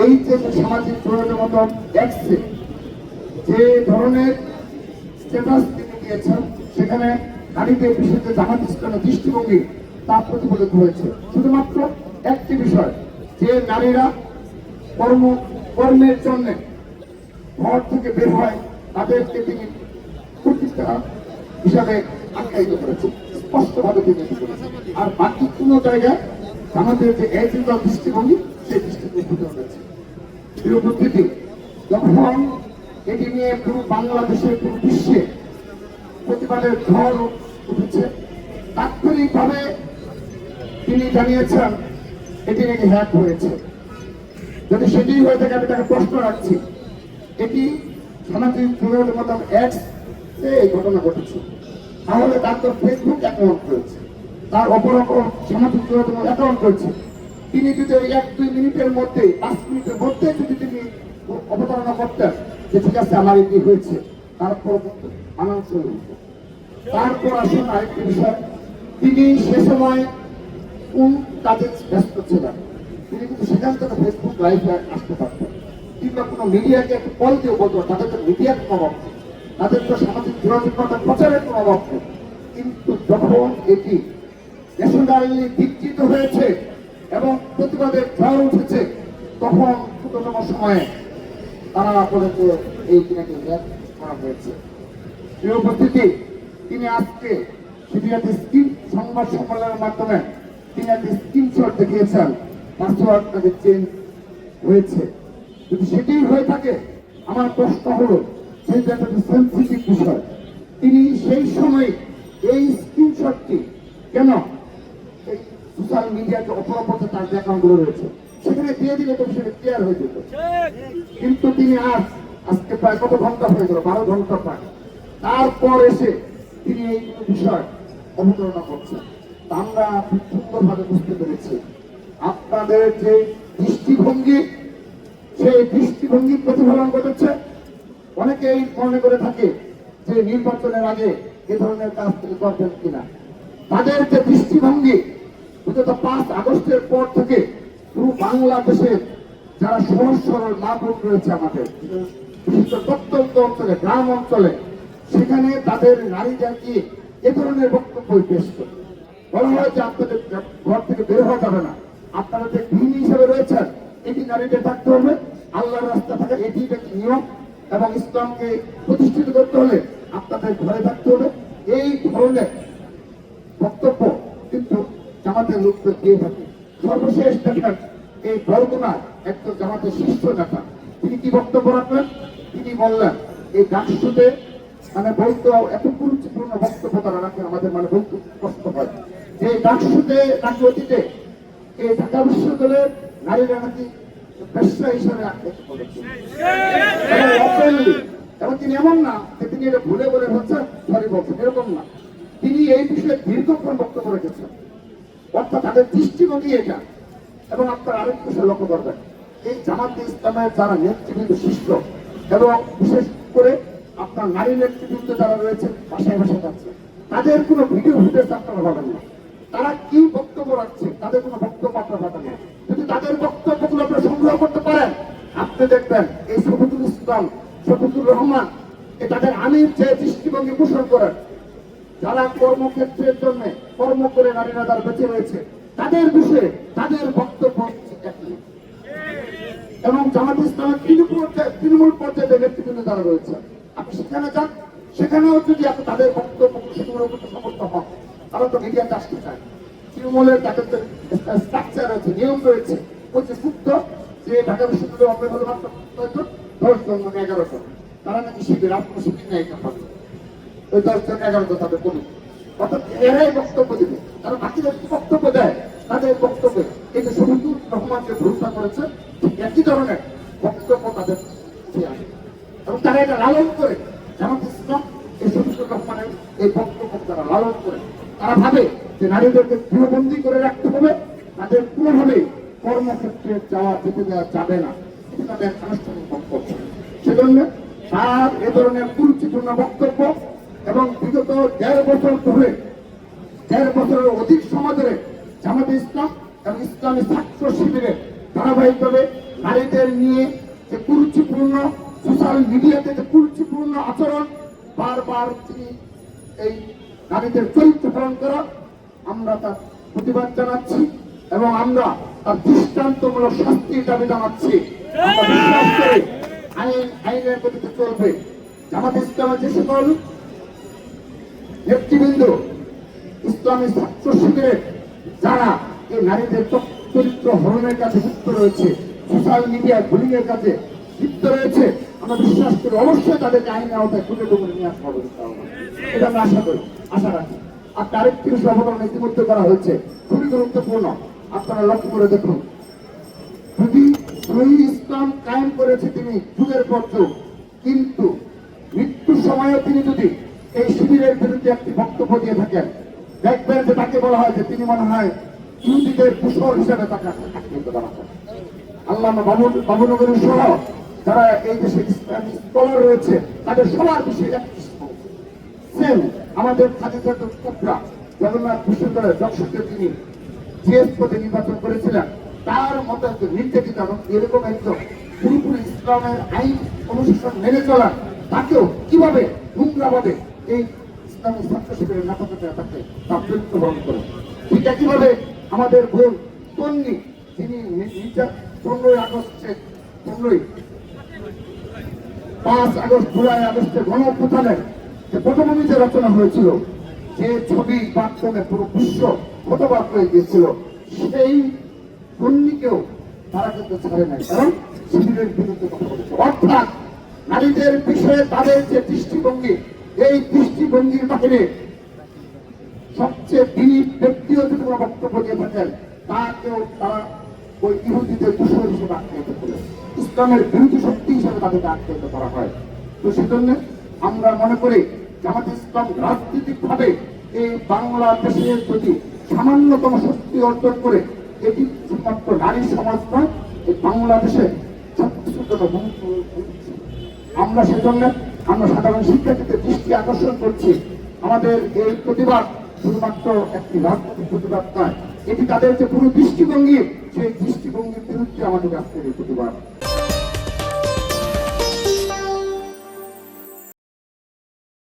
এই যে সামাজিক যোগাযোগ এক্সে যে ধরনের স্ট্যাটাস তিনি দিয়েছেন, সেখানে নারীদের বিষয়ে জামাত ইসলামের দৃষ্টিভঙ্গি তা প্রতিফলিত হয়েছে। শুধুমাত্র একটি বিষয়, যে নারীরা কর্মের জন্য ঘর থেকে বের হয়, তাদেরকে তিনি প্রতিষ্ঠা হিসাবে আখ্যায়িত করেছেন, স্পষ্টভাবে তিনি করেছেন। আর বাকি কোনো জায়গায় আমাদের যে এজেন্ডার দৃষ্টিভঙ্গি, সেই দৃষ্টিভঙ্গি ফুটে উঠেছে। প্রিয় উপস্থিতি, যখন এটি নিয়ে পুরো বাংলাদেশের পুরো বিশ্বে প্রতিবাদের ঝড় উঠেছে, তাৎক্ষণিকভাবে তিনি জানিয়েছেন এটি নাকি হ্যাক হয়েছে। যদি সেটি হয়ে থাকে, আমি তাকে প্রশ্ন রাখছি, এটি সামাজিক যোগাযোগ মাধ্যম এক্স এই ঘটনা ঘটেছে, তাহলে তার তো ফেসবুক অ্যাকাউন্ট রয়েছে, তার অপর সামাজিক যোগাযোগ অ্যাকাউন্ট রয়েছে। তিনি যদি 1-2 মিনিটের মধ্যে 5 মিনিটের মধ্যে যদি তিনি অবতারণা করতেন যে ঠিক আছে আমার এটি হয়েছে, তারপর মানানসই হইত। তারপর আসুন আরেকটি বিষয়, তিনি সে সময় কোন কাজে ব্যস্ত ছিলেন? তিনি কিন্তু সেখান থেকে ফেসবুক লাইভে আসতে পারতেন, কিংবা কোনো মিডিয়াকে একটা কল দিয়ে বলতো। তাদের তো মিডিয়ার কোনো অভাব নেই, তাদের তো সামাজিক যোগাযোগ মাধ্যম প্রচারের কোনো অভাব নেই। কিন্তু যখন এটি ন্যাশনালি বিকৃত হয়েছে এবং প্রতিবাদের ঝড় উঠেছে, তখন ক্ষুদ্রতম সময়ে তারা বলেন যে এই কিনাকে করা হয়েছে। প্রিয় উপস্থিতি, তিনি আজকে সিরিয়াতে সংবাদ সম্মেলনের মাধ্যমে তিনি একটা স্ক্রিনশট দেখিয়েছেন, পাসওয়ার্ড তাদের চেঞ্জ হয়েছে। যদি সেটি হয়ে থাকে, আমার প্রশ্ন হলো, যেহেতু একটা সেন্সিটিভ বিষয়, তিনি সেই সময় এই স্ক্রিনশটটি কেন এই সোশ্যাল মিডিয়াতে অপরাপথে তার যে অ্যাকাউন্টগুলো রয়েছে সেখানে দিয়ে দিলে তো সেটা ক্লিয়ার হয়ে যেত। কিন্তু তিনি আজকে প্রায় কত ঘন্টা হয়ে গেল, 12 ঘন্টা প্রায়, তারপর এসে তিনি এই বিষয় অবতারণা করছেন। আমরা খুব সুন্দরভাবে বুঝতে পেরেছি আপনাদের যে দৃষ্টিভঙ্গি, সেই দৃষ্টিভঙ্গি প্রতিফলন ঘটেছে। অনেকেই মনে করে থাকে যে নির্বাচনের আগে এ ধরনের কাজ তিনি করবেন কিনা। তাদের যে দৃষ্টিভঙ্গি, বিগত 5 আগস্টের পর থেকে পুরো বাংলাদেশের যারা সহজ সরল মা বোন রয়েছে আমাদের, বিশেষ প্রত্যন্ত অঞ্চলে, গ্রাম অঞ্চলে, সেখানে তাদের নারীদেরকে এ ধরনের বক্তব্য পেশ করে বলা হয় যে আপনাদের ঘর থেকে বের হওয়া যাবে না, আপনারা যে গৃহিণী হিসেবে রয়েছেন এটি নারীদের থাকতে হবে, আল্লাহর রাস্তা থাকা এটি একটি নিয়ম, এবং ইসলামকে প্রতিষ্ঠিত করতে হলে আপনাদের ঘরে থাকতে হবে। এই ধরনের বক্তব্য কিন্তু জামাতের লোকদের দিয়ে থাকে। সর্বশেষ দেখেন এই বরগুনার একজন জামাতের শীর্ষ নেতা, তিনি কি বক্তব্য রাখলেন? তিনি বললেন এই ডাকসুতে মানে বলতে এত গুরুত্বপূর্ণ বক্তব্য তারা রাখেন, আমাদের মানে বলতে কষ্ট হয় যে ডাকসুতে নাকি অতীতে এই ঢাকা বিশ্ববিদ্যালয়ের নারীরা নাকি ব্যবসা হিসাবে আখ্যায়িত করেছে। এবং তিনি এমন না যে তিনি এটা ভুলে বলে বলছেন, সরি বলছেন, এরকম না। তিনি এই বিষয়ে দীর্ঘক্ষণ বক্তব্য রেখেছেন, অর্থাৎ তাদের দৃষ্টিভঙ্গি এটা। এবং আপনারা আরেকটু লক্ষ্য করবেন, এই জামাতে ইসলামের যারা নেতৃবৃন্দ শীর্ষ, এবং বিশেষ করে আপনার নারী নেতৃবৃন্দ যারা রয়েছে বাসায় বাসায় যাচ্ছে, তাদের কোনো ভিডিও ফুটেজ আপনারা পাবেন না। তারা কি বক্তব্য রাখছে, তাদের কোনো বক্তব্য আপনারা পাবেন না। যদি তাদের বক্তব্যগুলো আপনারা সংগ্রহ করতে পারেন, আপনি দেখবেন এই শফিকুল ইসলাম, শফিকুর রহমান, তাদের আমির যে দৃষ্টিভঙ্গি পোষণ করেন, যারা কর্মক্ষেত্রের জন্য কর্ম করে নারীরা যারা বেঁচে রয়েছে, তাদের বিষয়ে তাদের বক্তব্য একই। এবং জামাত ইসলামের তৃণমূল পর্যায়ে নেতৃবৃন্দ যারা রয়েছে, আপনি সেখানে যান, সেখানেও যদি আপনি তাদের বক্তব্য সংগ্রহ করতে সমর্থ হন, তারা তো মিডিয়াতে আসতে চায়। তৃণমূলের তাদের স্ট্রাকচার রয়েছে, নিয়ম রয়েছে, বলছে মুক্ত যে ঢাকা বিশ্ববিদ্যালয় অপরাধ হলো মাত্র 10 জন, মানে 11 জন, তারা নাকি শিবির, আপনার শিবির নেই পাবে ওই 10 জন 11 জন তাদের কবি, অর্থাৎ এরাই বক্তব্য দেবে। তারা বাকিদের বক্তব্য দেয়, তাদের বক্তব্যে এই যে শফিকুর রহমান যে ভূমিকা করেছে, ঠিক একই ধরনের বক্তব্য তাদের আসে, এবং তারা এটা লালন করে। জামাত ইসলাম এই শফিকুর রহমানের এই বক্তব্য তারা লালন করে। তারা ভাবে যে নারীদেরকে গৃহবন্দী করে রাখতে হবে, তাদের কোনোভাবেই কর্মক্ষেত্রে যেতে দেওয়া যাবে না, এটা তাদের আনুষ্ঠানিক বক্তব্য। সেজন্য তার এ ধরনের গুরুত্বপূর্ণ বক্তব্য, এবং বিগত 1.5 বছর ধরে, 1.5 বছরের অধিক সময় ধরে জামাতে ইসলাম এবং ইসলামী ছাত্র শিবিরের ধারাবাহিকভাবে নারীদের নিয়ে যে কুরুচিপূর্ণ সোশ্যাল মিডিয়াতে যে কুরুচিপূর্ণ আচরণ বারবার তিনি এই নারীদের চরিত্র হরণ করা, আমরা তার প্রতিবাদ জানাচ্ছি এবং আমরা তার দৃষ্টান্তমূলক শাস্তির দাবি জানাচ্ছি। আমরা বিশ্বাস করি আইনের গতিতে চলবে। জামাত ইসলামের যে সকল নেতৃবৃন্দ, ইসলামী ছাত্র শিবিরের যারা এই নারীদের চরিত্র হরণের কাছে যুক্ত রয়েছে, সোশ্যাল মিডিয়ায় বুলিং এর কাছে লিপ্ত রয়েছে, আমরা বিশ্বাস করি অবশ্যই তাদেরকে আইনের আওতায় খুঁজে ডুবরে নিয়ে আসা হবে। এটা আমরা আশা করি, আশা রাখি। আর আরেকটি অবতরণ ইতিমধ্যে করা হয়েছে, খুবই গুরুত্বপূর্ণ। আপনারা লক্ষ্য করে দেখুন, যদি ইসলাম কায়েম করেছে তিনি যুগের পর যুগ, কিন্তু মৃত্যুর সময়ও তিনি যদি এই শিবিরের বিরুদ্ধে একটি বক্তব্য দিয়ে থাকেন, দেখবেন যে তাকে বলা হয় যে তিনি মনে হয় ইহুদিদের কুশল হিসাবে তাকে আখ্যায়িত করা হয়। আল্লামা বাবুনগরী সহ যারা এই দেশে ইসলামী স্কলার রয়েছে, তাদের সবার বিষয়ে একটি সেম আমাদের খাদিজা কুবরা জগন্নাথ বিশ্ববিদ্যালয়ের দর্শকদের তিনি জিএস পদে নির্বাচন করেছিলেন, তার মতো একজন নির্যাতিত এবং এরকম একজন পুরোপুরি ইসলামের আইন অনুশাসন মেনে চলা তাকেও কিভাবে হুমরাভাবে এই ইসলামী ছাত্র শিবিরের নাটকতা তাকে তার চরিত্র বহন করে। ঠিক একইভাবে আমাদের বোন তন্নি, যিনি 15 আগস্টে 5 আগস্ট জুলাই আগস্টে গণ অভ্যুত্থানের যে পটভূমি যে রচনা হয়েছিল, যে ছবি মাধ্যমে পুরো বিশ্ব হতবাক হয়ে গিয়েছিল, সেই তন্নিকেও তারা কিন্তু ছাড়ে নাই, কারণ শিবিরের বিরুদ্ধে কথা বলেছে। অর্থাৎ নারীদের বিষয়ে তাদের যে দৃষ্টিভঙ্গি, এই দৃষ্টিভঙ্গির বাহিরে সবচেয়ে বিনীত ব্যক্তিও যদি কোনো বক্তব্য দিয়ে থাকেন, তাকেও তারা ওই ইহুদিদের কুশল হিসেবে আখ্যায়িত করে, ইসলামের বিরোধী শক্তি হিসেবে তাদেরকে আখ্যায়িত করা হয়। তো সেজন্য আমরা মনে করি জামাত ইসলাম রাজনৈতিক ভাবে এই বাংলাদেশের প্রতি সামান্যতম শক্তি অর্জন করে, এটি শুধুমাত্র নারী সমাজ নয়, এই বাংলাদেশে আমরা সেজন্য আমরা সাধারণ শিক্ষার্থীদের দৃষ্টি আকর্ষণ করছি। আমাদের এই প্রতিবাদ শুধুমাত্র একটি রাজনৈতিক প্রতিবাদ নয়, এটি তাদের যে পুরো দৃষ্টিভঙ্গি, সেই দৃষ্টিভঙ্গির বিরুদ্ধে আমাদের আজকের এই প্রতিবাদ।